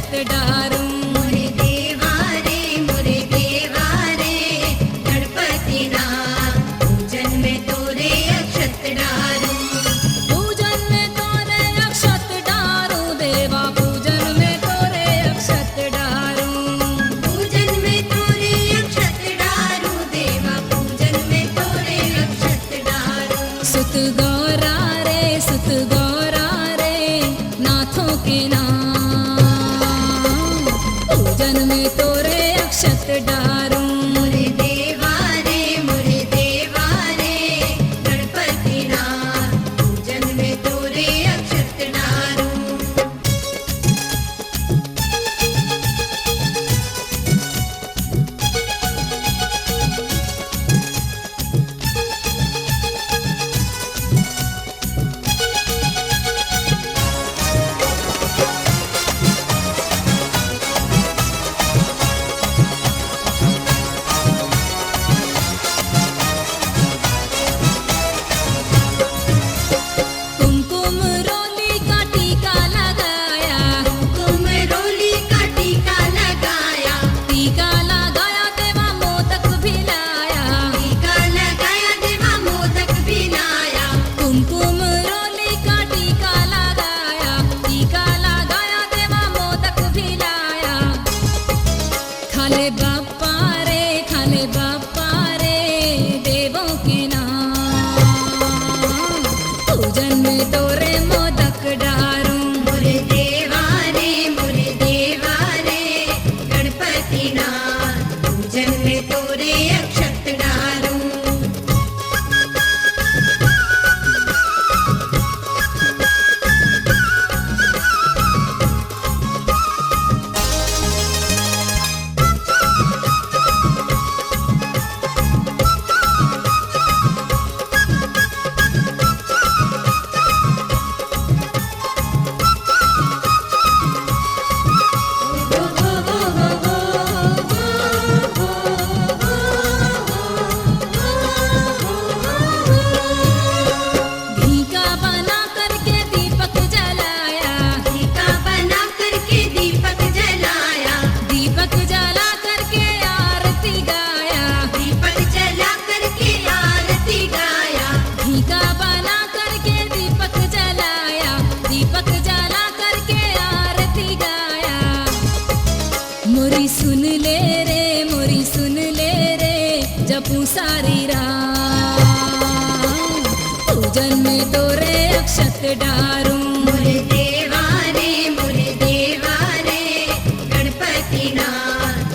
अक्षत डारूं। मोरे देवा रे गणपति ना पूजन में तोरे अक्षत डारूं। पूजन में तोरे अक्षत डारूं देवा, पूजन में तोरे अक्षत डारूं। पूजन में तोरे अक्षत डारूं देवा, पूजन में तोरे अक्षत डारूं। सुत गौरा रे नाथों के नाम, पूजन में तोरे अक्षत डारूं। मोरे देवा रे गणपति ना पूजन में तोरे अक्षत डारूं। कुमकुम रोली का टीका लगाया, कुमकुम रोली का टीका लगाया। टीका लगाया देवा मोदक भी लाया। टीका लगाया देवा मोदक भी लाया। कुमकुम रोली का टीका लगाया, टीका लगाया देवा मोदक भी लाया। खाले बाप्पा रे देवों के नाम, पूजन में तोरे मोदक डारूं। मोरे देवा रे गणपति ना पूजन में तोरे अक्षत डारूं। घी का बना करके दीपक जलाया, टीका बना करके दीपक जलाया। दीपक जला करके आरती गाया। दीपक जला करके आरती गाया। घी का बना करके दीपक जलाया, दीपक जला करके आरती गाया। मोरी सुन ले रे जपू सारी रात, पूजन में तोरे अक्षत डारूं। मोरे देवा रे गणपति ना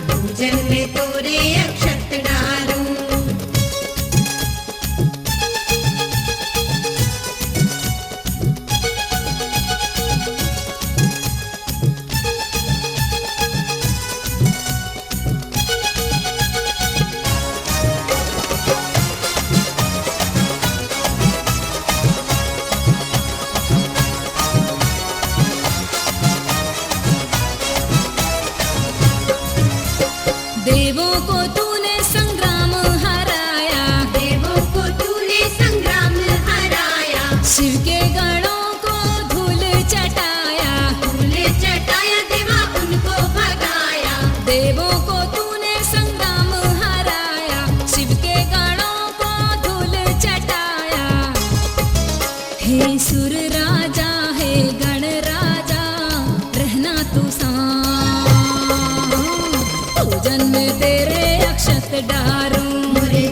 पूजन में तोरे अक्षत डारूं। देवों को तूने संग्राम हराया, देवों को तूने संग्राम हराया। शिव के गणों को धूल चटाया। धूल चटाया देवा उनको भगाया। देवों को तूने संग्राम हराया, शिव के गणों को धूल चटाया। हे सुर राजा हे गण राजा रहना तू साथ, पूजन में तेरे अक्षत डारूं। मोरे